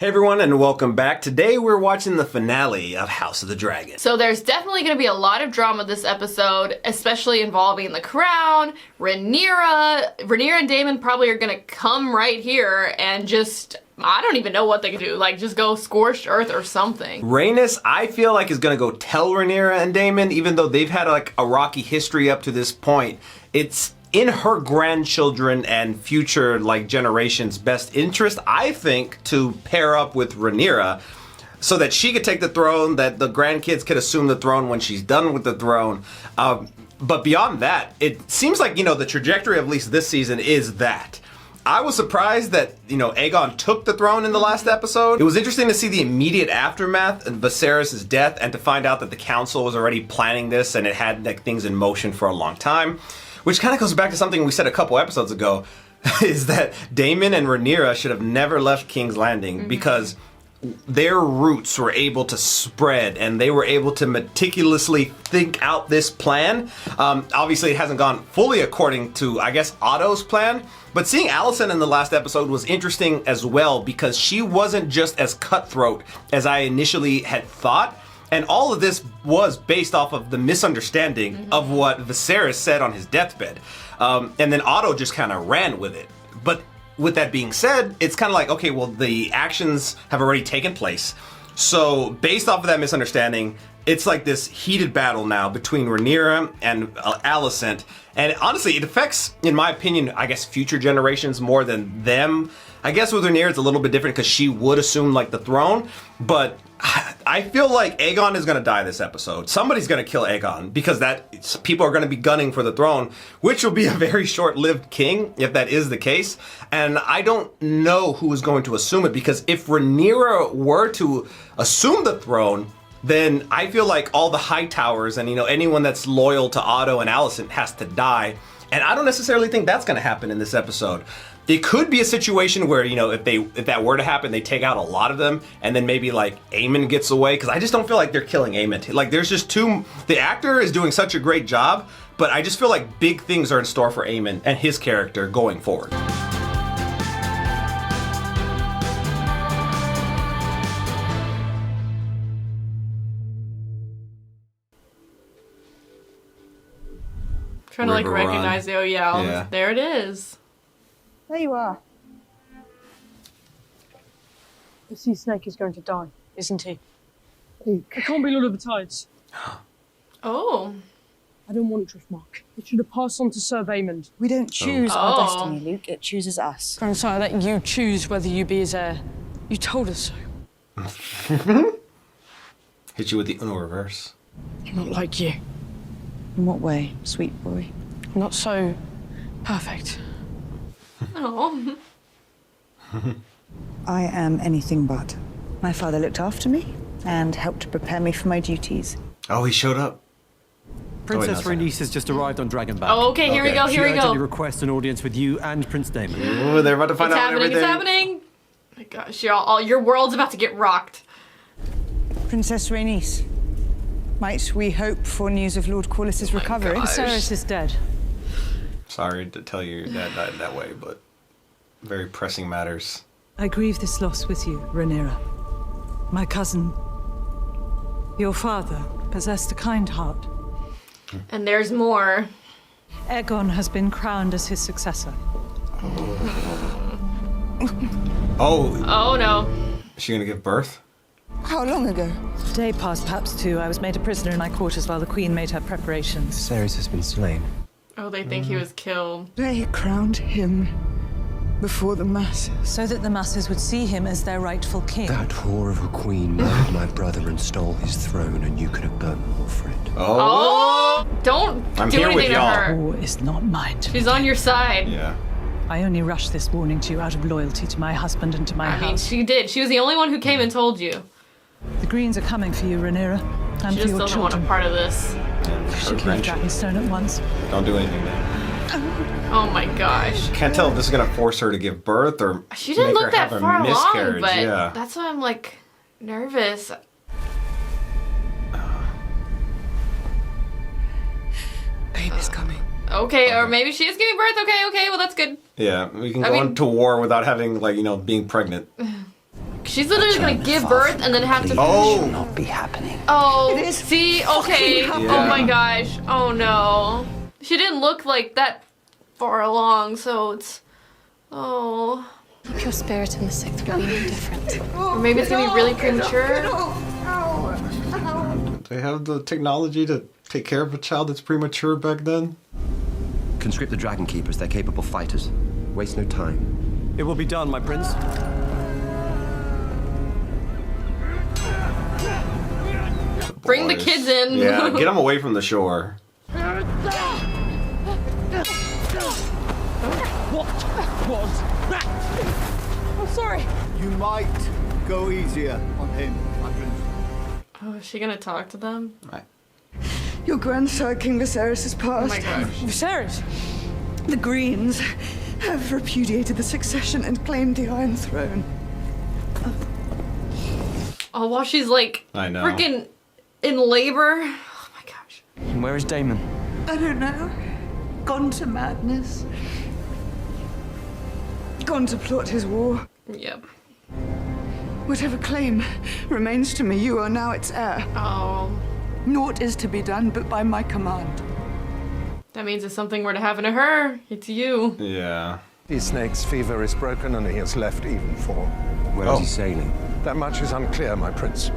Hey everyone, and welcome back. Today we're watching the finale of House of the Dragon. So there's definitely going to be a lot of drama this episode, especially involving the crown, Rhaenyra. Rhaenyra and Daemon probably are going to come right here and just, I don't even know what they can do, like just go scorched earth or something. Rhaenys, I feel like, is going to go tell Rhaenyra and Daemon, even though they've had like a rocky history up to this point. It's in her grandchildren and future like generations' best interest, I think, to pair up with Rhaenyra so that she could take the throne, that the grandkids could assume the throne when she's done with the throne. But beyond that, it seems like, the trajectory of at least this season is that. I was surprised that, Aegon took the throne in the last episode. It was interesting to see the immediate aftermath of Viserys' death and to find out that the council was already planning this and it had like things in motion for a long time. Which kind of goes back to something we said a couple episodes ago, is that Daemon and Rhaenyra should have never left King's Landing because their roots were able to spread and they were able to meticulously think out this plan. Obviously, it hasn't gone fully according to, I guess, Otto's plan. But seeing Alicent in the last episode was interesting as well because she wasn't just as cutthroat as I initially had thought. And all of this was based off of the misunderstanding of what Viserys said on his deathbed. And then Otto just kind of ran with it. But with that being said, it's kind of like, okay, well, the actions have already taken place. So based off of that misunderstanding, it's like this heated battle now between Rhaenyra and Alicent. And honestly, it affects, in my opinion, I guess, future generations more than them. I guess with Rhaenyra, it's a little bit different because she would assume like the throne. But I feel like Aegon is going to die this episode. Somebody's going to kill Aegon because people are going to be gunning for the throne, which will be a very short-lived king if that is the case. And I don't know who is going to assume it because if Rhaenyra were to assume the throne, then I feel like all the Hightowers and anyone that's loyal to Otto and Alicent has to die. And I don't necessarily think that's going to happen in this episode. It could be a situation where, if that were to happen, they take out a lot of them, and then maybe like Aemon gets away, because I just don't feel like they're killing Aemon. Like there's just the actor is doing such a great job, but I just feel like big things are in store for Aemon and his character going forward. Trying to like recognize the yeah. There it is. There you are. The sea snake is going to die, isn't he? It can't be Lord of the Tides. Oh. I don't want Driftmark. It should have passed on to Sir Daemon. We don't choose our destiny, Luke. It chooses us. Grandsire, let you choose whether you be his heir. You told us so. Hit you with the Uno reverse. Not like you. In what way, sweet boy? Not so perfect. Oh. I am anything but. My father looked after me and helped to prepare me for my duties. Oh, he showed up. Princess Rhaenys has just arrived on Dragonback. Oh, okay, here we go, She urgently requests an audience with you and Prince Daemon. Ooh, they're about to find out everything. It's happening! Oh my gosh, your world's about to get rocked. Princess Rhaenys, might we hope for news of Lord Corlys's recovery? Viserys is dead. Sorry to tell you that died that way, but very pressing matters. I grieve this loss with you, Rhaenyra. My cousin, your father, possessed a kind heart. And there's more. Aegon has been crowned as his successor. Oh no. Is she gonna give birth? How long ago? A day passed, perhaps two. I was made a prisoner in my quarters while the Queen made her preparations. Viserys has been slain. Oh, they think he was killed. They crowned him before the masses. So that the masses would see him as their rightful king. That whore of a queen murdered my brother and stole his throne, and you could have burnt more for it. Oh! Don't I'm do here with anything to y'all. her. War is not mine to She's on your side. Yeah. I only rushed this warning to you out of loyalty to my husband and to my I mean, house. she did. She was the only one who came and told you. The Greens are coming for you, Rhaenyra, and She for just your doesn't want a children. part of this. You should leave Dragonstone at once. Don't do anything then. Oh my gosh. Can't tell if this is gonna force her to give birth or She didn't make look her that have a far along, miscarriage. but Yeah. that's why I'm like nervous. Baby's coming. Okay, or maybe she is giving birth. Okay, well that's good. Yeah, we can I go mean- into war without having, like, being pregnant. She's literally gonna give birth and then have to. Oh, Not be happening. Oh, It is see, okay. fucking Oh my gosh. Oh no. She didn't look like that far along, so it's. Oh. Keep your spirit in the sixth will be no different. Or maybe it's gonna be really premature. they have the technology to take care of a child that's premature back then. Conscript the Dragon Keepers. They're capable fighters. Waste no time. It will be done, my prince. Bring the Boys. kids in. Yeah, get them away from the shore. You might go easier on him, my prince. Oh, is she gonna talk to them? Your grandsire, King Viserys, has Oh passed. my gosh. Viserys? The Greens have repudiated the succession and claimed the Iron Throne. Oh, while she's like I know. freaking in labor. Oh my gosh. And where is Daemon? I don't know. Gone to madness. Gone to plot his war. Yep. Whatever claim remains to me, you are now its heir. Oh. Naught is to be done but by my command. That means if something were to happen to her, it's you. Yeah. His snake's fever is broken and he has left even for. Where is he sailing? That much is unclear, my prince.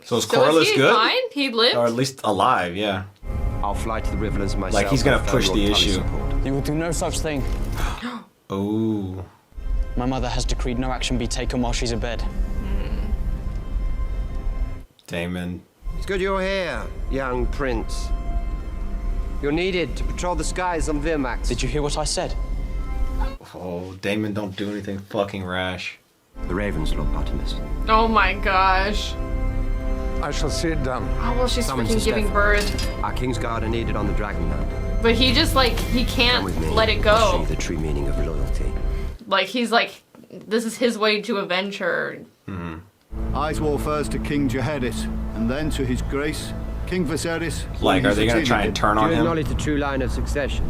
So is So Corlys is he good? fine? He lived? Or at least alive, yeah. I'll fly to the Riverlands myself. Like, he's gonna and push firm the your Tully issue. support. You will do no such thing. Oh. My mother has decreed no action be taken while she's abed. Daemon. It's good you're here, young prince. You're needed to patrol the skies on Virmax. Did you hear what I said? Oh, Daemon, don't do anything fucking rash. The Ravens, Lord Artemis. Oh my gosh. I shall see it done. Oh, well, she's Summons freaking the giving Steph. birth. Our Kingsguard are needed on the Dragonland. But he just, like, he Come can't with me. let it I'll show go. you the true meaning of loyalty. Like, he's like, this is his way to avenge her. I swore first to King Jaehaerys, and then to his grace, King Viserys. Like, when are he they gonna succeeded try and him. turn on him? the true line of succession?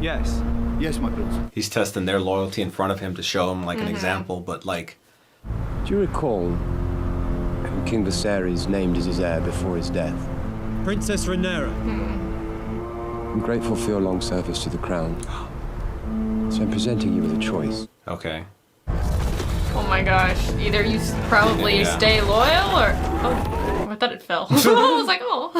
Yes. Yes, my prince. He's testing their loyalty in front of him to show him, like, an example, but, like... Do you recall who King Viserys named as his heir before his death? Princess Rhaenyra. I'm grateful for your long service to the crown. So I'm presenting you with a choice. Okay. Oh my gosh. Either you probably Yeah. stay loyal or. Oh, I thought it fell. I was like, oh.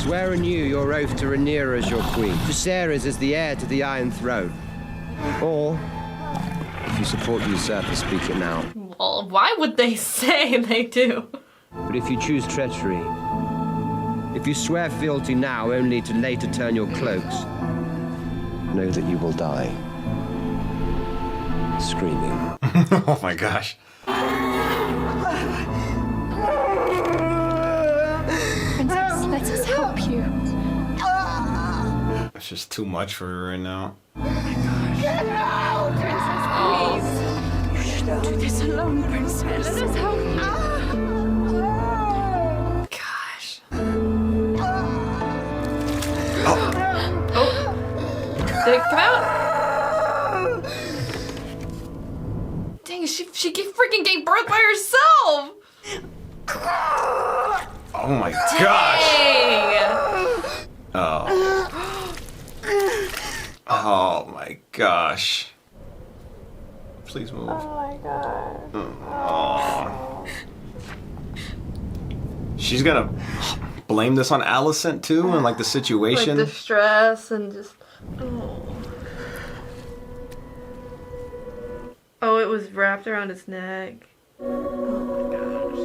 Swear anew your oath to Rhaenyra as your queen, Viserys as the heir to the Iron Throne. Or, if you support the usurper, speak it now. Well, why would they say they do? But if you choose treachery, if you swear fealty now only to later turn your cloaks, know that you will die. Screaming. Oh my gosh. Princess, let us help you. It's just too much for her right now. Do this alone, princess. Let us help you. Gosh. Did it come out? Dang, she freaking gave birth by herself! Oh my gosh! Dang! Oh. Oh my gosh. Please move. Oh my god. Oh. She's gonna blame this on Alicent too, and like the situation. Like the stress and just. Oh, it was wrapped around his neck. Oh my gosh.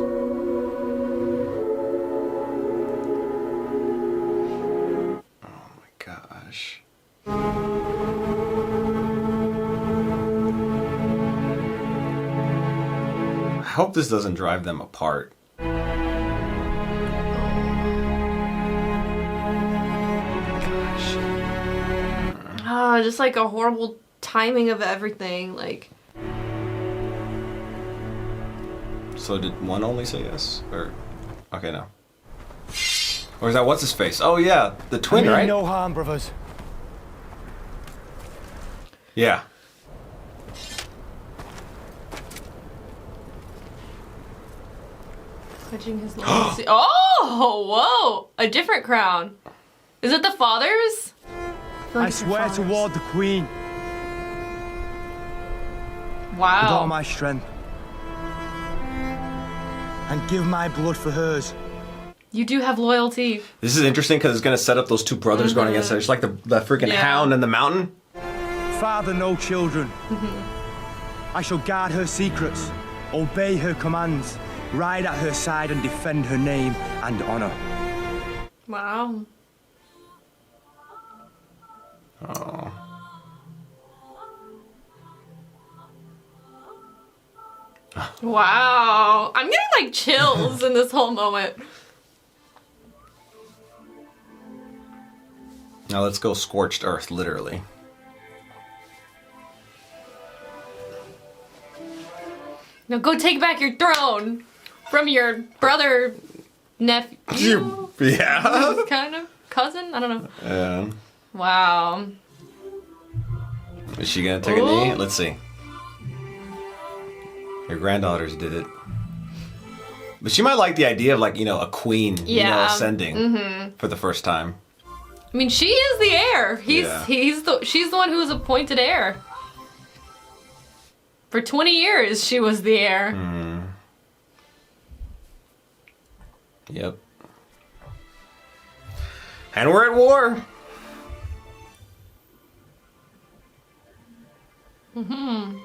Oh my gosh. I hope this doesn't drive them apart. Oh, just like a horrible timing of everything. Like. So did one only say yes? Or okay, no. Or is that what's his face? Oh yeah, the twin, right? No harm, brothers. Yeah. Pledging his loyalty. Oh, whoa! A different crown. Is it the father's? I swear to ward the Queen with all Wow. my strength and give my blood for hers. You do have loyalty. This is interesting because it's going to set up those two brothers going against her. It's like the freaking hound in the mountain. Father, no children. I shall guard her secrets, obey her commands, ride at her side and defend her name and honor. Wow. Oh. Wow. I'm getting like chills in this whole moment. Now let's go scorched earth, literally. Now go take back your throne from your brother, nephew. Yeah. Kind of cousin. I don't know. Yeah. Wow. Is she gonna take a knee? Let's see. Your granddaughters did it. But she might like the idea of, like, you know, a queen, you know, ascending for the first time. I mean, she is the heir. Yeah. She's the one who was appointed heir. For 20 years, she was the heir. Yep. And we're at war.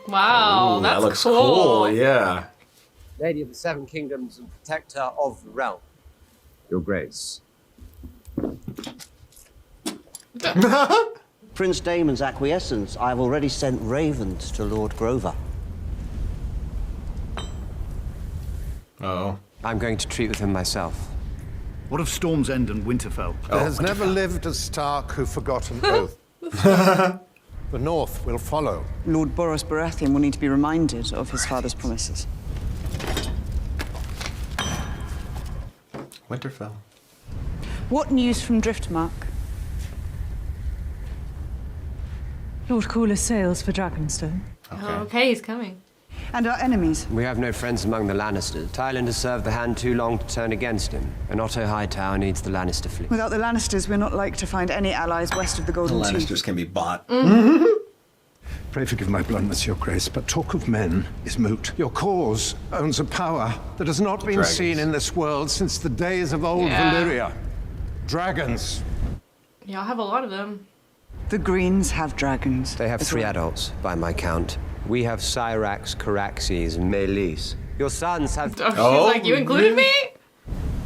Wow, Ooh, that's that looks cool. cool. Yeah. Lady of the Seven Kingdoms and protector of the realm. Your Grace. Prince Daemon's acquiescence. I've already sent ravens to Lord Grover. Oh. I'm going to treat with him myself. What of Storm's End and Winterfell? There has never lived a Stark who forgot an oath. The North will follow. Lord Boros Baratheon will need to be reminded of his father's promises. Winterfell. What news from Driftmark? Lord Cooler sails for Dragonstone. Okay, he's coming. And our enemies? We have no friends among the Lannisters. Tywin has served the hand too long to turn against him, and Otto Hightower needs the Lannister fleet. Without the Lannisters, we're not like to find any allies west of the The Golden Tooth. Lannisters can be bought. Pray forgive my bluntness, Your Grace, but talk of men is moot. Your cause owns a power that has not been Dragons. seen in this world since the days of old Valyria. Dragons. Y'all have a lot of them. The Greens have dragons. They have as 3 well. adults, by my count. We have Syrax, Caraxes, and Meleys. Your sons have... She's like, you included me?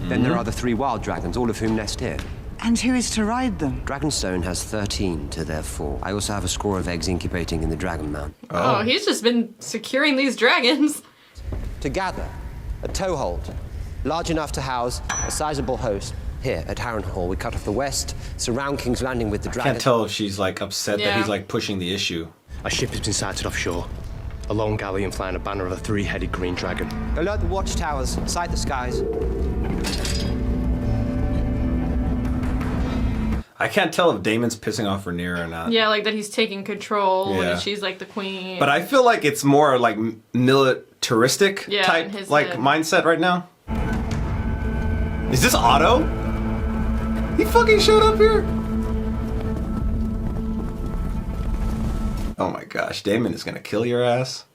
Then there are the 3 wild dragons, all of whom nest here. And who is to ride them? Dragonstone has 13 to their 4. I also have a score of eggs incubating in the Dragon Mount. Oh, he's just been securing these dragons. To gather, a toehold, large enough to house a sizable host. Here, at Harrenhal, we cut off the west, surround King's Landing with the dragon. Can't tell if she's like upset that Yeah. he's like pushing the issue. A ship has been sighted offshore. A lone galleon flying a banner of a 3-headed green dragon. Alert the watchtowers, sight the skies. I can't tell if Daemon's pissing off Rhaenyra or not. Yeah, like that he's taking control Yeah. and she's like the queen. But I feel like it's more like militaristic Yeah, in type his like head. mindset right now. Is this Otto? He fucking showed up here? Oh my gosh, Daemon is gonna kill your ass.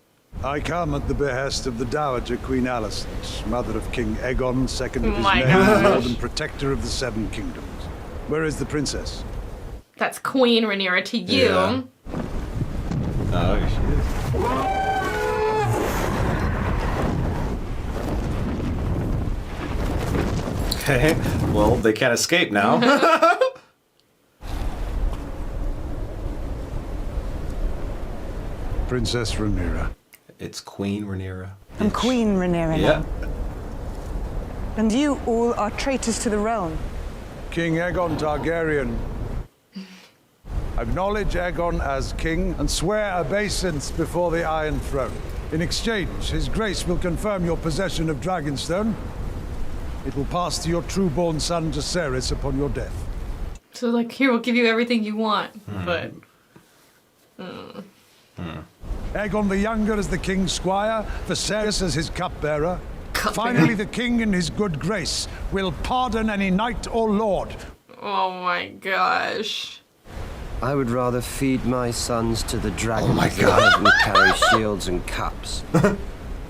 I come at the behest of the Dowager Queen Alicent, mother of King Aegon, second of his My name, gosh. Lord and protector of the Seven Kingdoms. Where is the princess? That's Queen Rhaenyra to you. Yeah. Oh, here she is. Okay, well, they can't escape now. Princess Rhaenyra. It's Queen Rhaenyra. I'm Queen Rhaenyra Yeah. now. And you all are traitors to the realm. King Aegon Targaryen. Acknowledge Aegon as king and swear obeisance before the Iron Throne. In exchange, His Grace will confirm your possession of Dragonstone. It will pass to your true-born son Jacaerys upon your death. So like, here, we'll give you everything you want. But Aegon the Younger as the king's squire, Viserys as his cupbearer. Finally, the king in his good grace will pardon any knight or lord. Oh my gosh. I would rather feed my sons to the dragons Oh my than have them carry shields and cups.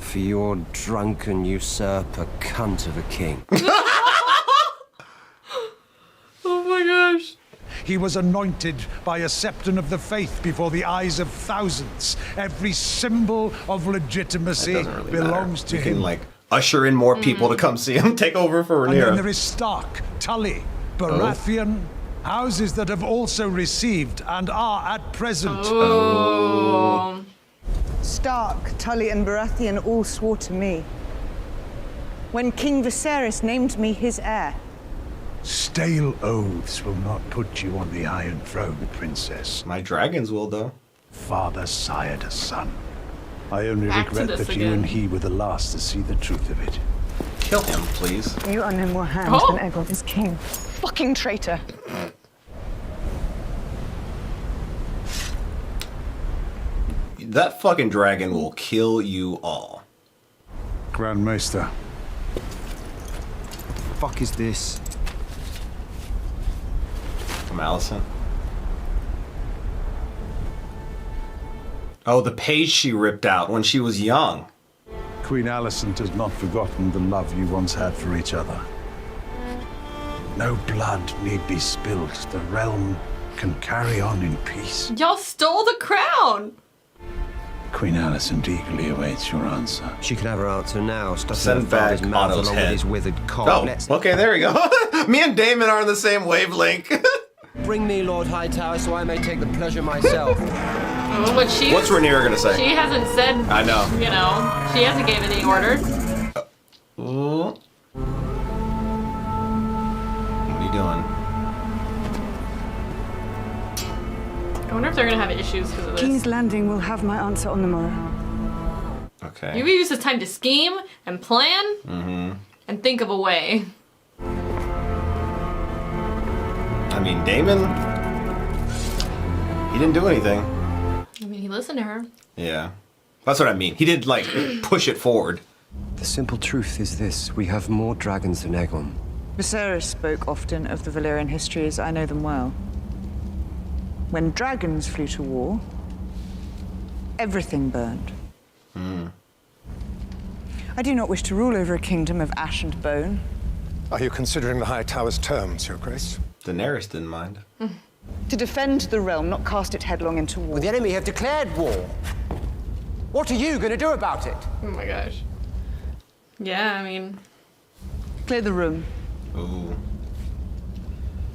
For your drunken usurper cunt of a king. Oh my gosh. He was anointed by a septon of the faith before the eyes of thousands. Every symbol of legitimacy Really belongs to you him. can like usher in more people to come see him take over for And then Rhaenyra. there is Stark, Tully, Baratheon, houses that have also received and are at present. Oh. Stark, Tully, and Baratheon all swore to me. When King Viserys named me his heir. Stale oaths will not put you on the Iron Throne, Princess. My dragons will, though. Father sired a son. I only Back to regret this that you again. and he were the last to see the truth of it. Kill him, please. You are no more hand Oh. than Aegon is king. Fucking traitor. That fucking dragon will kill you all. Grand Maester. Fuck is this? From Allison. Oh, the page she ripped out when she was young. Queen Alicent has not forgotten the love you once had for each other. No blood need be spilled. The realm can carry on in peace. Y'all stole the crown. Queen Alicent eagerly awaits your answer. She can have her answer now. Stuffing Send her father's back mouth Otto's along head. with his withered cock. Oh, Let's okay, there we go. Me and Daemon are on the same wavelength. bring me Lord Hightower so I may take the pleasure myself. Oh, but she. What's Rhaenyra gonna say? She hasn't said. I know. You know, she hasn't given any orders. Ooh. What are you doing? I wonder if they're gonna have issues because of King's this. Landing will have my answer on the morrow. Okay. You use this time to scheme and plan and think of a way. I mean, Daemon, he didn't do anything. I mean, he listened to her. Yeah. That's what I mean. He didn't, like, push it forward. The simple truth is this. We have more dragons than Aegon. Viserys spoke often of the Valyrian histories. I know them well. When dragons flew to war, everything burned. I do not wish to rule over a kingdom of ash and bone. Are you considering the High Tower's terms, Your Grace? Daenerys didn't mind. To defend the realm, not cast it headlong into war. The enemy have declared war. What are you going to do about it? Oh my gosh. Yeah, I mean. Clear the room. Ooh.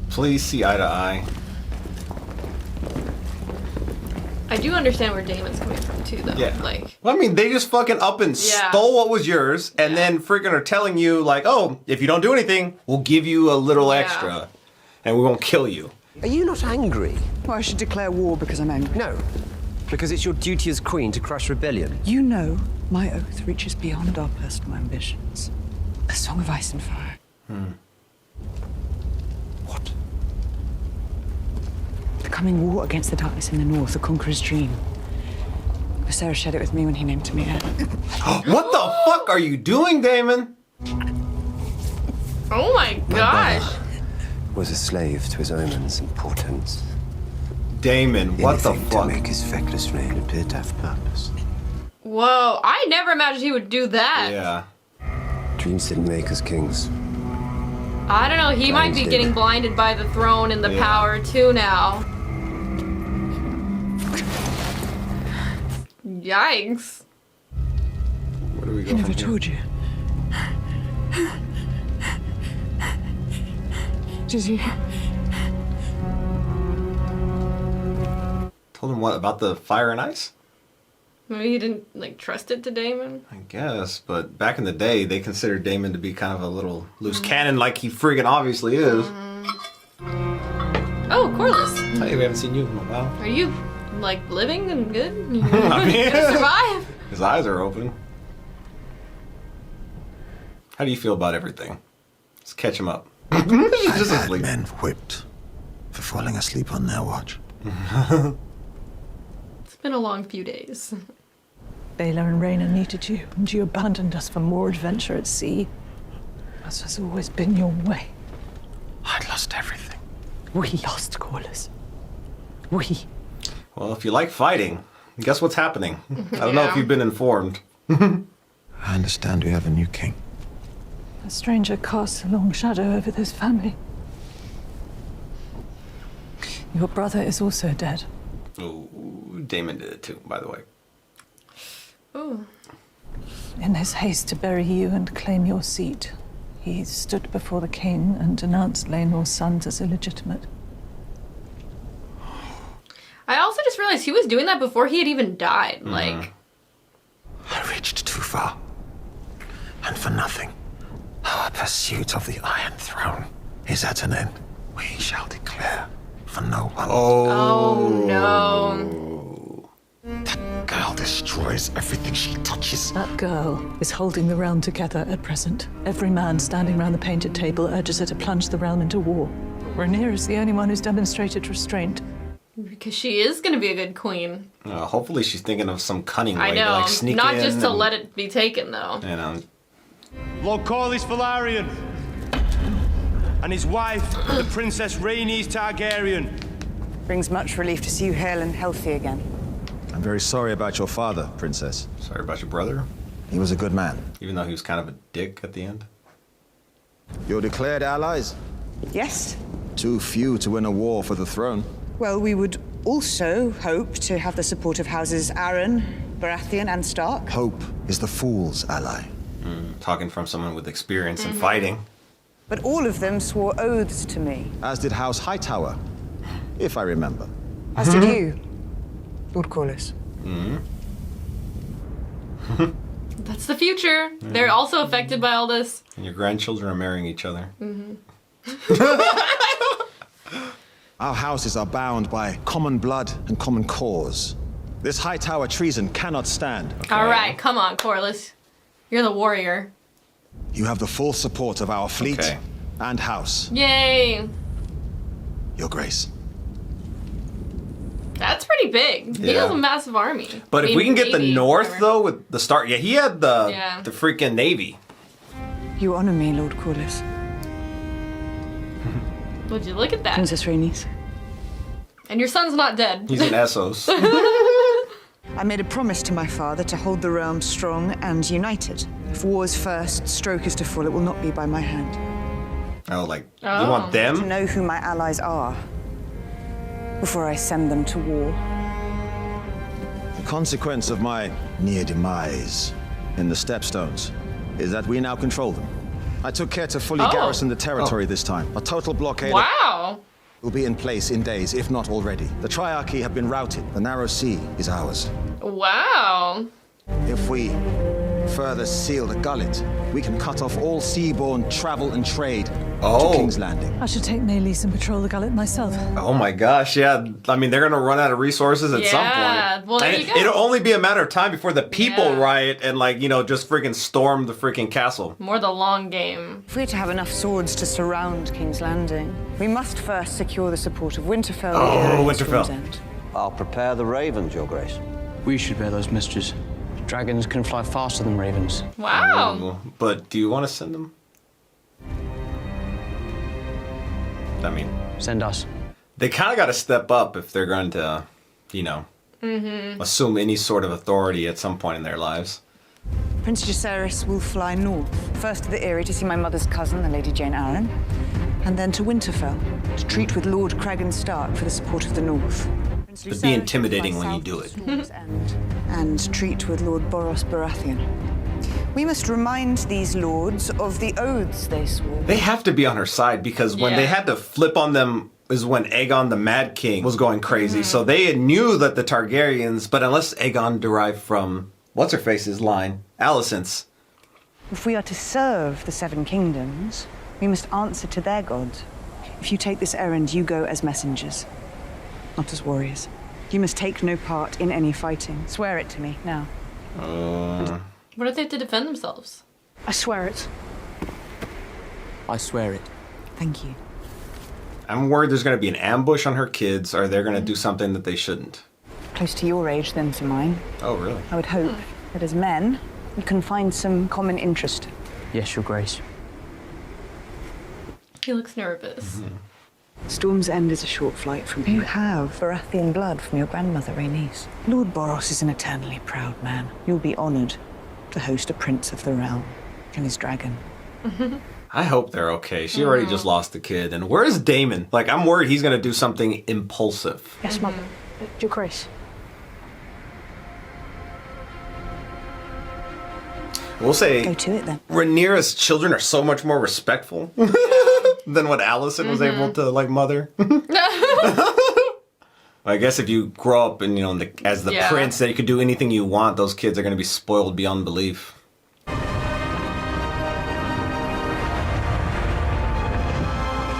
Please see eye to eye. I do understand where Daemon's coming from too, though. Yeah. Like. Well, I mean, they just fucking up and Yeah. stole what was yours, and then freaking are telling you, like, oh, if you don't do anything, we'll give you a little extra, and we won't kill you. Are you not angry? Well, I should declare war because I'm angry. No, because it's your duty as queen to crush rebellion. You know my oath reaches beyond our personal ambitions. A song of ice and fire. What? The coming war against the darkness in the north, a conqueror's dream. Viserys shared it with me when he named me heir. What the fuck are you doing, Daemon? Oh my gosh. Was a slave to his omens and portents. Daemon, what the Anything fuck? to make his feckless reign appear to have purpose. Whoa, I never imagined he would do that. Yeah. Dreams didn't make us kings. I don't know, he might be did. getting blinded by the throne and the Yeah. power too now. Yikes. Where do we go I never from here? told you. Did he? Told him what about the fire and ice? Maybe he didn't like trust it to Daemon. I guess, but back in the day, they considered Daemon to be kind of a little loose cannon, like he friggin' obviously is. Oh, Corliss. Hey, we haven't seen you in a while. Are you like living and good? You I mean, gonna survive? his eyes are open. How do you feel about everything? Let's catch him up. She's just I've had asleep. men whipped for falling asleep on their watch. It's been a long few days. Baela and Rhaenyra needed you, and you abandoned us for more adventure at sea. As has always been your way. I'd lost everything. We lost, Corlys. We. Well, if you like fighting, guess what's happening? I don't know if you've been informed. I understand we have a new king. A stranger casts a long shadow over this family. Your brother is also dead. Ooh, Daemon did it too, by the way. Ooh. In his haste to bury you and claim your seat, he stood before the king and denounced Laenor's sons as illegitimate. I also just realized he was doing that before he had even died. Like, I reached too far. And for nothing. Our pursuit of the Iron Throne is at an end. We shall declare for no one. oh no. That girl destroys everything she touches. That girl is holding the realm together at present. Every man standing round the painted table urges her to plunge the realm into war. Rhaenyra is the only one who's demonstrated restraint. Because she is going to be a good queen. Hopefully she's thinking of some cunning I way know. to like sneak Not in just to and, let it be taken, though. You know. Lord Corlys Velaryon and his wife, the Princess Rhaenys Targaryen. Brings much relief to see you hale and healthy again. I'm very sorry about your father, Princess. Sorry about your brother? He was a good man. Even though he was kind of a dick at the end? Your declared allies? Yes. Too few to win a war for the throne. Well, we would also hope to have the support of houses Arryn, Baratheon, and Stark. Hope is the fool's ally. Talking from someone with experience in fighting. But all of them swore oaths to me. As did House Hightower, if I remember. As did you, Lord Corlys. That's the future. They're also affected by all this. And your grandchildren are marrying each other. Our houses are bound by common blood and common cause. This Hightower treason cannot stand. All right, come on, Corlys. You're the warrior. You have the full support of our fleet and house. Yay. Your Grace. That's pretty big. He Yeah. has a massive army. But I if we mean, can get the maybe, north, whatever. though, with the Stark... Yeah, he had the freaking navy. You honor me, Lord Corlys. Would you look at that? Princess Rhaenys. And your son's not dead. He's an Essos. I made a promise to my father to hold the realm strong and united. If war's first stroke is to fall, it will not be by my hand. Oh, like, you want them? To know who my allies are before I send them to war. The consequence of my near demise in the Stepstones is that we now control them. I took care to fully garrison the territory this time. A total blockade Wow. will be in place in days, if not already. The Triarchy have been routed. The narrow sea is ours. Wow. If we further seal the gullet, we can cut off all seaborne travel and trade to King's Landing. I should take Maelys and patrol the gullet myself. Oh my gosh, yeah. I mean, they're gonna run out of resources at some point. Well, there And you go. It'll only be a matter of time before the people riot and, like, you know, just freaking storm the freaking castle. More the long game. If we're to have enough swords to surround King's Landing, we must first secure the support of Winterfell. Winterfell. I'll prepare the ravens, Your Grace. We should bear those messages. Dragons can fly faster than ravens. Wow. But do you want to send them? I mean... Send us. They kind of got to step up if they're going to, you know, assume any sort of authority at some point in their lives. Prince Jacaerys will fly north, first to the Eyrie to see my mother's cousin, the Lady Jane Arryn, and then to Winterfell to treat with Lord Cragen Stark for the support of the north. It'd be intimidating when you do it. And treat with Lord Boros Baratheon. We must remind these lords of the oaths they swore. They have to be on her side because when they had to flip on them is when Aegon the Mad King was going crazy. So they knew that the Targaryens, but unless Aegon derived from, what's-her-face's line? Alicent's. If we are to serve the Seven Kingdoms, we must answer to their gods. If you take this errand, you go as messengers, not as warriors. You must take no part in any fighting. Swear it to me, now. What if they have to defend themselves? I swear it. I swear it. Thank you. I'm worried there's going to be an ambush on her kids, or they're going to do something that they shouldn't. Close to your age than to mine. Oh, really? I would hope But as men, you can find some common interest. Yes, Your Grace. He looks nervous. Storm's End is a short flight from here. You have Baratheon blood from your grandmother, Rhaenys. Lord Boros is an eternally proud man. You'll be honored to host a prince of the realm and his dragon. I hope they're okay. She already just lost the kid. And where's Daemon? Like, I'm worried he's gonna do something impulsive. Yes, Mother. Your Grace. We'll say Go to it, then. Rhaenyra's children are so much more respectful than what Alicent was able to, like, mother. I guess if you grow up and, you know, as the prince, that you could do anything you want, those kids are gonna be spoiled beyond belief.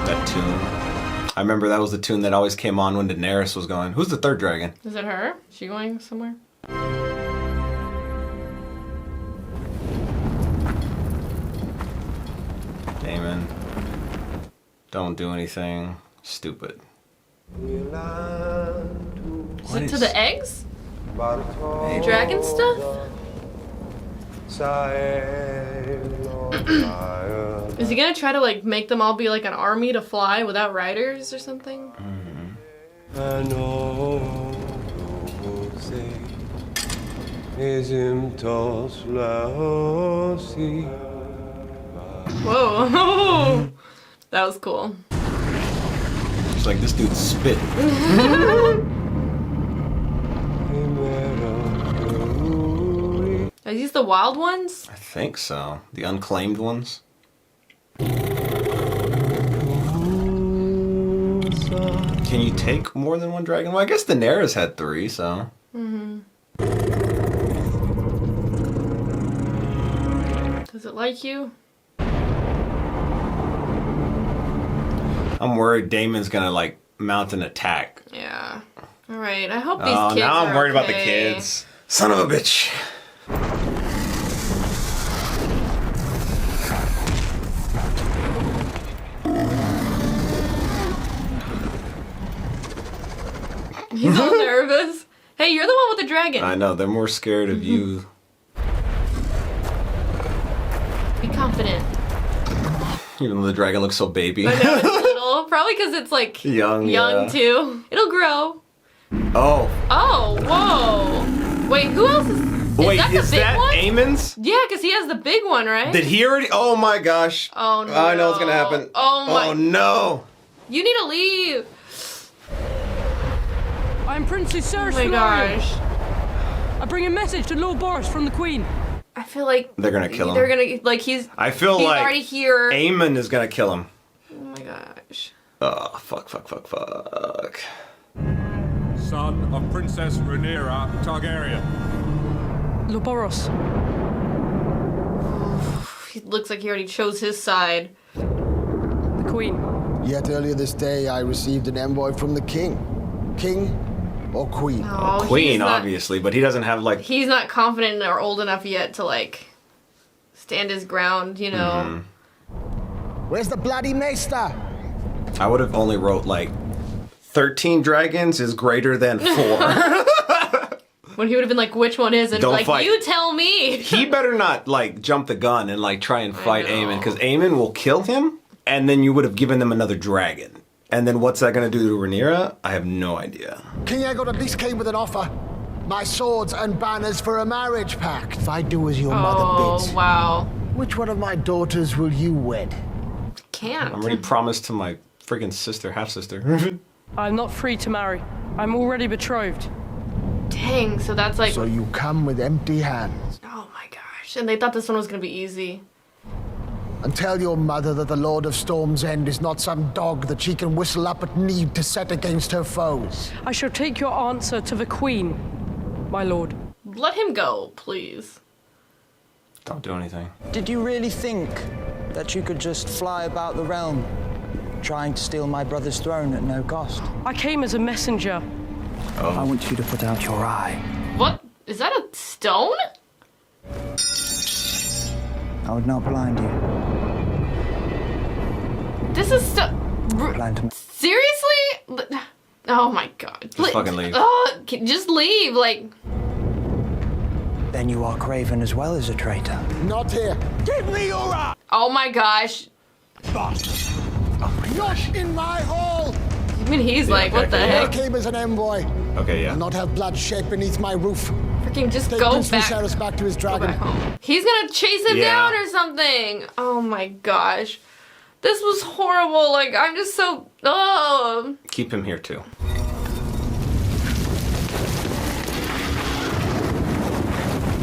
That tune. I remember that was the tune that always came on when Daenerys was going. Who's the third dragon? Is it her? Is she going somewhere? Daemon. Don't do anything stupid. Is it to the eggs? Dragon stuff? Is he gonna try to like make them all be like an army to fly without riders or something? Whoa, that was cool. It's like this dude's spit. Are these the wild ones? I think so. The unclaimed ones. Can you take more than one dragon? Well, I guess Daenerys had 3, so. Does it like you? I'm worried Daemon's gonna, like, mount an attack. Yeah. Alright, I hope these kids now I'm are worried about the okay. kids. Son of a bitch. He's all nervous. Hey, you're the one with the dragon. I know, they're more scared of you. Be confident. Even though the dragon looks so baby. I know it's little. Probably because it's like Young, yeah. too. It'll grow. Oh. Oh, whoa. Wait, who else is Wait, that the is big that one? Aemon's? Yeah, because he has the big one, right? Did he already? Oh my gosh. Oh no. I know what's gonna happen. Oh my. Oh no. You need to leave. I am Princess Sarah Oh my gosh. I bring a message to Lord Boris from the Queen. I feel like They're gonna kill him. they're gonna like he's. I feel he's like already here. Aemon is gonna kill him. Oh my gosh. Oh, fuck. Son of Princess Rhaenyra Targaryen. Lord Boros. He looks like he already chose his side. The Queen. Yet earlier this day, I received an envoy from the king. King or queen? Oh, Queen, obviously, but he doesn't have like. He's not confident or old enough yet to like stand his ground, you know. Where's the bloody maester? I would have only wrote like 13 dragons is greater than 4. When he would have been like, which one is it? Don't Like, fight. you tell me. He better not like jump the gun and like try and fight Aemon, because Aemon will kill him, and then you would have given them another dragon. And then what's that gonna do to Rhaenyra? I have no idea. King Aegon at least came with an offer. My swords and banners for a marriage pact. If I do as your mother bids. Oh, wow. Which one of my daughters will you wed? Can't. I'm already promised to my friggin' sister, half-sister. I'm not free to marry. I'm already betrothed. Dang, so that's like. So you come with empty hands. Oh my gosh. And they thought this one was gonna be easy. And tell your mother that the Lord of Storm's End is not some dog that she can whistle up at need to set against her foes. I shall take your answer to the Queen, my lord. Let him go, please. Don't do anything. Did you really think that you could just fly about the realm, trying to steal my brother's throne at no cost? I came as a messenger. I want you to put out your eye. What? Is that a stone? I would not blind you. This is Blind him. seriously? Oh my god. Just fucking leave. Just leave. Like. Then you are craven as well as a traitor. Not here. Give me your eye! Oh my gosh. Not in my hall! I mean, he's like, what the I heck? came as an envoy. Okay, yeah. I'll not have blood shed beneath my roof. Freaking just Take go Prince back. Viserys back to his dragon. He's gonna chase him down or something. Oh my gosh. This was horrible. Like, I'm just so... Oh. Keep him here too.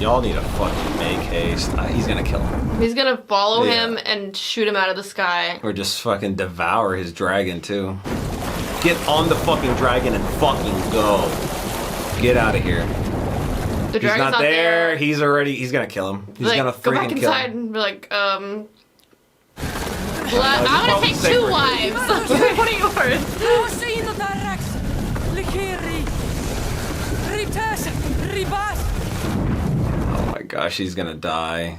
Y'all need to fucking make haste. He's gonna kill him. He's gonna follow him and shoot him out of the sky. Or just fucking devour his dragon too. Get on the fucking dragon and fucking go. Get out of here. The dragon's not there. He's gonna kill him. He's like, gonna go back freaking kill inside him. and be like, I'm gonna take 2 wives. What are yours? Oh my gosh, he's gonna die.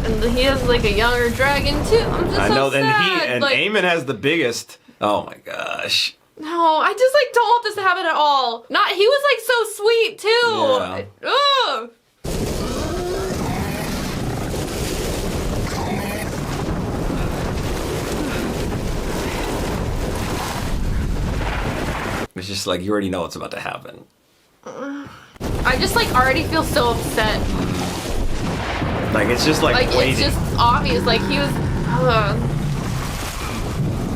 And he has like a younger dragon too. I'm just I know, so sad. and like, Aemon has the biggest. Oh my gosh. no, I just like don't want this to happen at all. Not he was like so sweet too. Yeah. Ugh. It's just like you already know what's about to happen. I just like already feel so upset. Like it's just like waiting. It's just obvious. Like he was.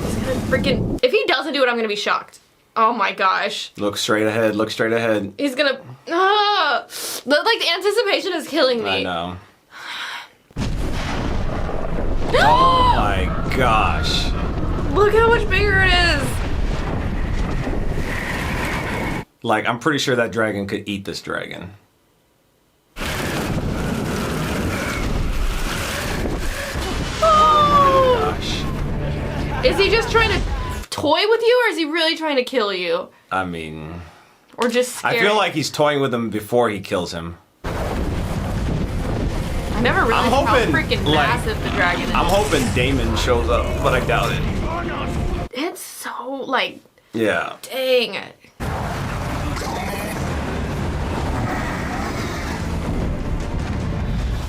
He's gonna freaking. If he doesn't do it, I'm gonna be shocked. Oh my gosh. Look straight ahead. Look straight ahead. He's gonna. The anticipation is killing me. I know. Oh my gosh. Look how much bigger it is. Like I'm pretty sure that dragon could eat this dragon. Oh gosh. Is he just trying to toy with you, or is he really trying to kill you? I mean, or just scare I feel you? like he's toying with him before he kills him. I never realized how hoping, freaking like, massive the dragon is. I'm hoping Daemon shows up, but I doubt it. It's so like. Yeah. Dang it.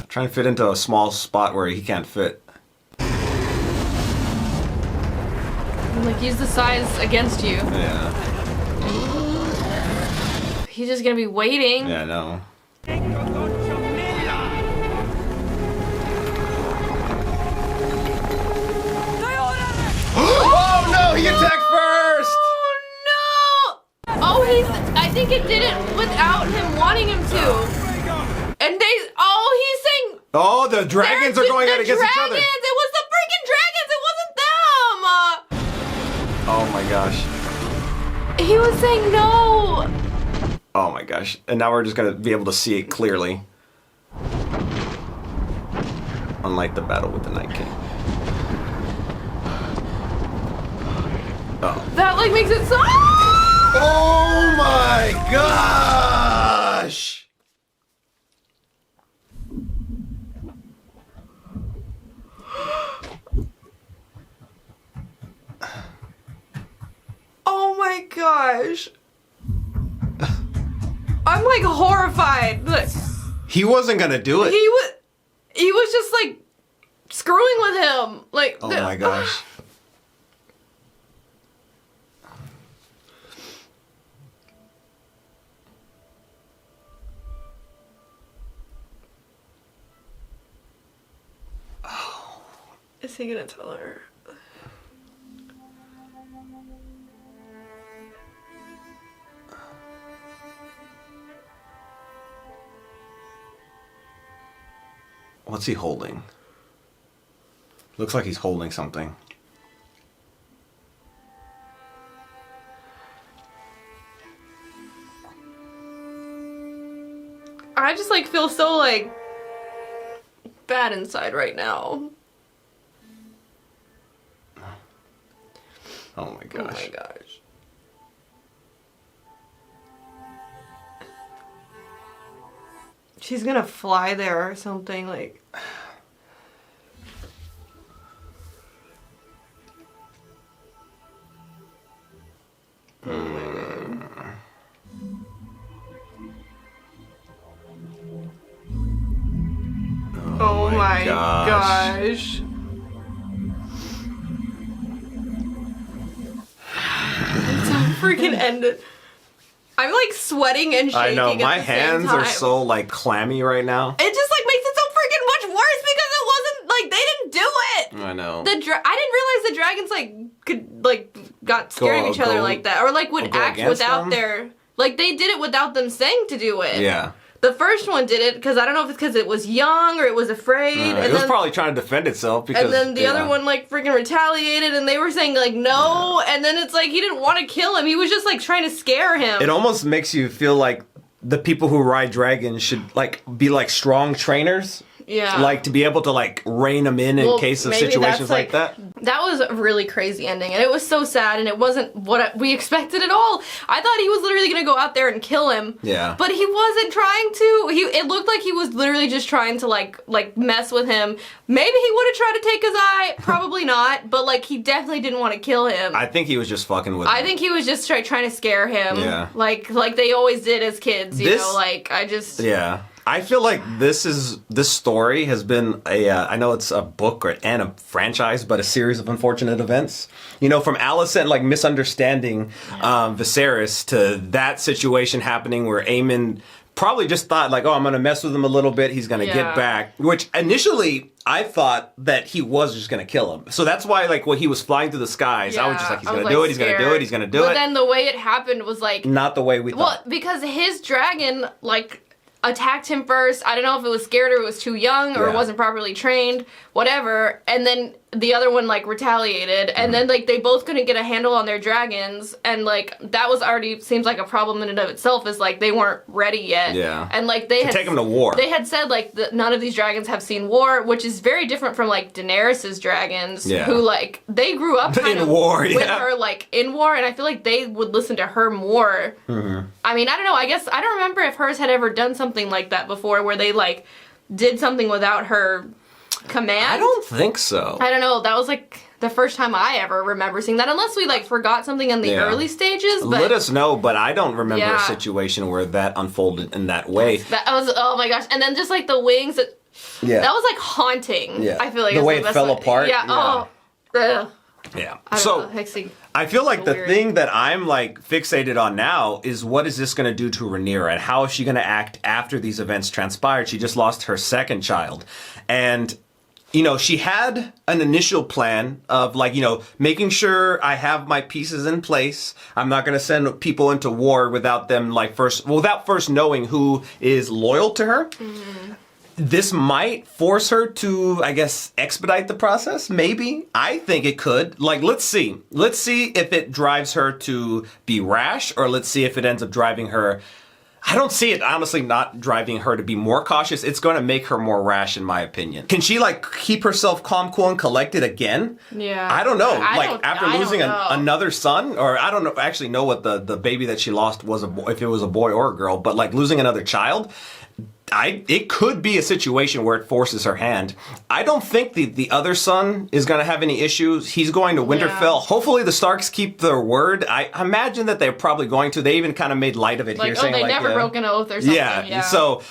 Trying to fit into a small spot where he can't fit. Like use the size against you. Yeah. He's just gonna be waiting. Yeah, I know. Oh no, he attacked first! Oh no! Oh, I think it did it without him wanting him to. And he's saying. Oh, the dragons are going out against each other. It was the freaking dragons. It wasn't them. Oh my gosh. He was saying no. Oh my gosh. And now we're just gonna be able to see it clearly. Unlike the battle with the Night King. Oh. That like makes it so. Oh my gosh! Oh my gosh. I'm like horrified. Look. He wasn't gonna do it. He was just like screwing with him. Like oh my gosh. Is he gonna tell her? What's he holding? Looks like he's holding something. I just like feel so like bad inside right now. Oh my gosh. Oh my gosh. She's gonna fly there or something like. my gosh. It's so freaking ended. I'm like sweating and shaking. I know, at my the same hands are time. so like clammy right now. It just like makes it so freaking much worse because it wasn't like they didn't do it. I know. I didn't realize the dragons like could like got scared of each other like that, or like would go act against without them? their like they did it without them saying to do it. Yeah. The first one did it because I don't know if it's because it was young or it was afraid. And it was then, probably trying to defend itself because. and then the other one like freaking retaliated, and they were saying like no, and then it's like he didn't want to kill him. He was just like trying to scare him. It almost makes you feel like the people who ride dragons should like be like strong trainers. Yeah. Like to be able to like rein them in case of maybe situations that's, like that. That was a really crazy ending, and it was so sad, and it wasn't what we expected at all. I thought he was literally going to go out there and kill him. Yeah. But he wasn't trying to. It looked like he was literally just trying to like mess with him. Maybe he would have tried to take his eye. Probably not. But like he definitely didn't want to kill him. I think he was just fucking with him. I think he was just trying to scare him. Yeah. Like they always did as kids. You know, like I just. Yeah. I feel like this story has been I know it's a book and a franchise, but a series of unfortunate events. You know, from Alicent like misunderstanding Viserys to that situation happening where Aemon probably just thought like, oh, I'm gonna mess with him a little bit. He's gonna get back. Which initially I thought that he was just gonna kill him. So that's why like when he was flying through the skies, I was just like, he's gonna do it. He's gonna do it. He's gonna do it. But then the way it happened was like not the way we thought. Well, because his dragon like attacked him first. I don't know if it was scared or it was too young or it wasn't properly trained, whatever. And then the other one like retaliated, and then like they both couldn't get a handle on their dragons, and like that was already seems like a problem in and of itself. Is like they weren't ready yet. Yeah. And like they had take them to war. They had said like none of these dragons have seen war, which is very different from like Daenerys's dragons, who like they grew up kind in of war, with her like in war, and I feel like they would listen to her more. I mean, I don't know. I guess I don't remember if hers had ever done something like that before, where they like did something without her command. I don't think so. I don't know. That was like the first time I ever remember seeing that, unless we like forgot something in the early stages. But let us know, but I don't remember a situation where that unfolded in that way. That was oh my gosh, and then just like the wings. That was like haunting. Yeah. I feel like the it's way the it best fell way. apart. Yeah. Oh. Ugh. Yeah. I don't know. I feel like the weird. thing that I'm like fixated on now is what is this going to do to Rhaenyra and how is she going to act after these events transpired? She just lost her second child. And, you know, she had an initial plan of like, you know, making sure I have my pieces in place. I'm not going to send people into war without them like without first knowing who is loyal to her. This might force her to, I guess, expedite the process. Maybe. I think it could. Like, let's see. Let's see if it drives her to be rash, or let's see if it ends up driving her. I don't see it, honestly, not driving her to be more cautious. It's going to make her more rash, in my opinion. Can she, like, keep herself calm, cool, and collected again? Yeah. I don't know. I Losing don't know. another son, or I don't know, actually know what the baby that she lost was, if it was a boy or a girl, but, like, losing another child, it could be a situation where it forces her hand. I don't think the other son is going to have any issues. He's going to Winterfell. Yeah. Hopefully the Starks keep their word. I imagine that they're probably going to. They even kind of made light of it Like, here. oh, saying they like, never broke an oath or something. Yeah. So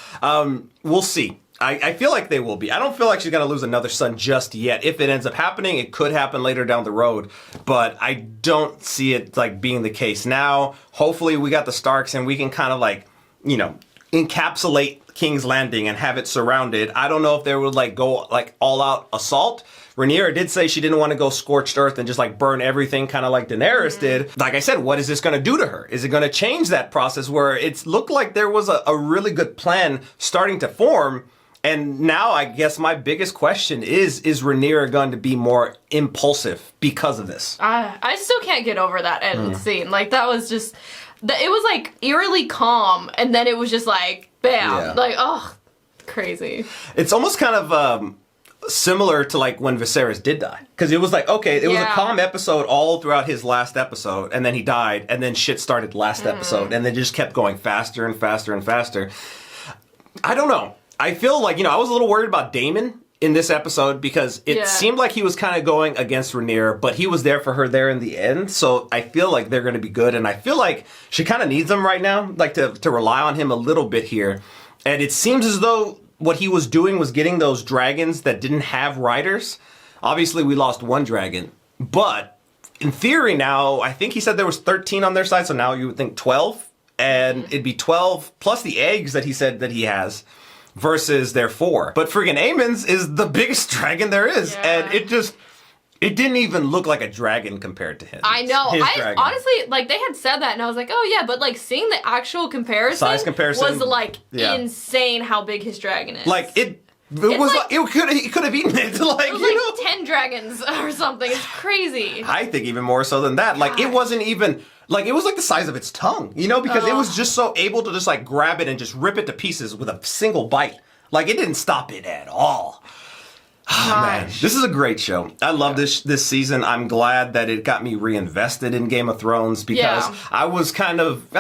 we'll see. I feel like they will be. I don't feel like she's going to lose another son just yet. If it ends up happening, it could happen later down the road. But I don't see it like being the case now. Hopefully we got the Starks and we can kind of like, you know, encapsulate King's Landing and have it surrounded. I don't know if they would like go like all out assault. Rhaenyra did say she didn't want to go scorched earth and just like burn everything kind of like Daenerys did. Like I said, what is this going to do to her? Is it going to change that process where it's looked like there was a really good plan starting to form? And now I guess my biggest question is Rhaenyra going to be more impulsive because of this? I still can't get over that end scene. Like that was just, it was like eerily calm, and then it was just like, bam. Like, oh, crazy. It's almost kind of similar to like when Viserys did die. Because it was like, okay, it was a calm episode all throughout his last episode, and then he died, and then shit started last episode, and then just kept going faster and faster and faster. I don't know. I feel like, you know, I was a little worried about Daemon in this episode because it seemed like he was kind of going against Rhaenyra, but he was there for her there in the end. So I feel like they're going to be good. And I feel like she kind of needs him right now, like to rely on him a little bit here. And it seems as though what he was doing was getting those dragons that didn't have riders. Obviously, we lost one dragon, but in theory now, I think he said there was 13 on their side, so now you would think 12, and it'd be 12 plus the eggs that he said that he has versus their 4. But friggin' Aemon's is the biggest dragon there is, and it didn't even look like a dragon compared to him. I know. Dragon. Honestly, like, they had said that, and I was like, oh yeah, but like seeing the actual comparison, size comparison was like insane how big his dragon is. Like it could have eaten it. Like, it was like 10 dragons or something. It's crazy. I think even more so than that. Like, it wasn't even, like, it was like the size of its tongue, you know, because it was just so able to just like grab it and just rip it to pieces with a single bite. Like, it didn't stop it at all. Oh, man, this is a great show. I love this season. I'm glad that it got me reinvested in Game of Thrones because I was kind of,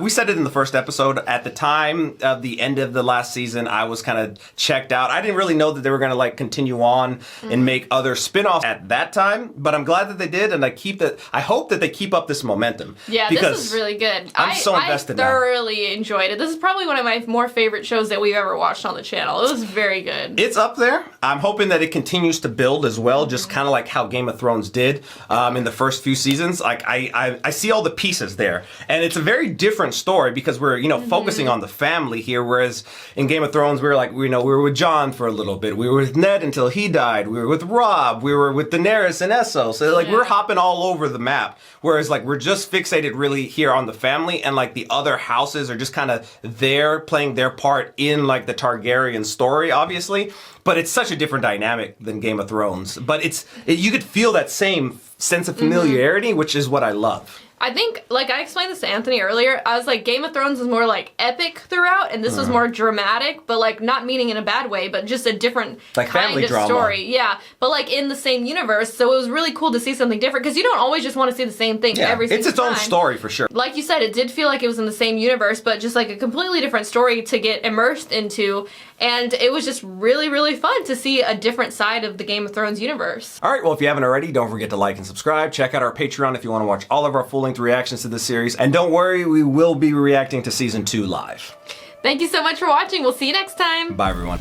we said it in the first episode. At the time of the end of the last season, I was kind of checked out. I didn't really know that they were going to like continue on and make other spin-offs at that time, but I'm glad that they did, and I hope that they keep up this momentum. Yeah, this is really good. I'm so invested I thoroughly enjoyed it. This is probably one of my more favorite shows that we've ever watched on the channel. It was very good. It's up there. I'm hoping that it continues to build as well, just kind of like how Game of Thrones did in the first few seasons. Like I see all the pieces there, and it's a very different story because we're focusing on the family here, whereas in Game of Thrones we were with Jon for a little bit, we were with Ned until he died, we were with Robb, we were with Daenerys and Essos, so like we're hopping all over the map. Whereas like we're just fixated really here on the family, and like the other houses are just kind of there playing their part in like the Targaryen story, obviously. But it's such a different dynamic than Game of Thrones. But you could feel that same sense of familiarity, which is what I love. I think, like I explained this to Anthony earlier, I was like, Game of Thrones was more like epic throughout, and this was more dramatic, but like not meaning in a bad way, but just a different like kind of drama. Story. Yeah, but like in the same universe, so it was really cool to see something different, because you don't always just want to see the same thing every single time. It's its own story for sure. Like you said, it did feel like it was in the same universe, but just like a completely different story to get immersed into, and it was just really, really fun to see a different side of the Game of Thrones universe. Alright, well if you haven't already, don't forget to like and subscribe. Check out our Patreon if you want to watch all of our full-length reactions to this series. And don't worry, we will be reacting to Season 2 live. Thank you so much for watching. We'll see you next time. Bye, everyone.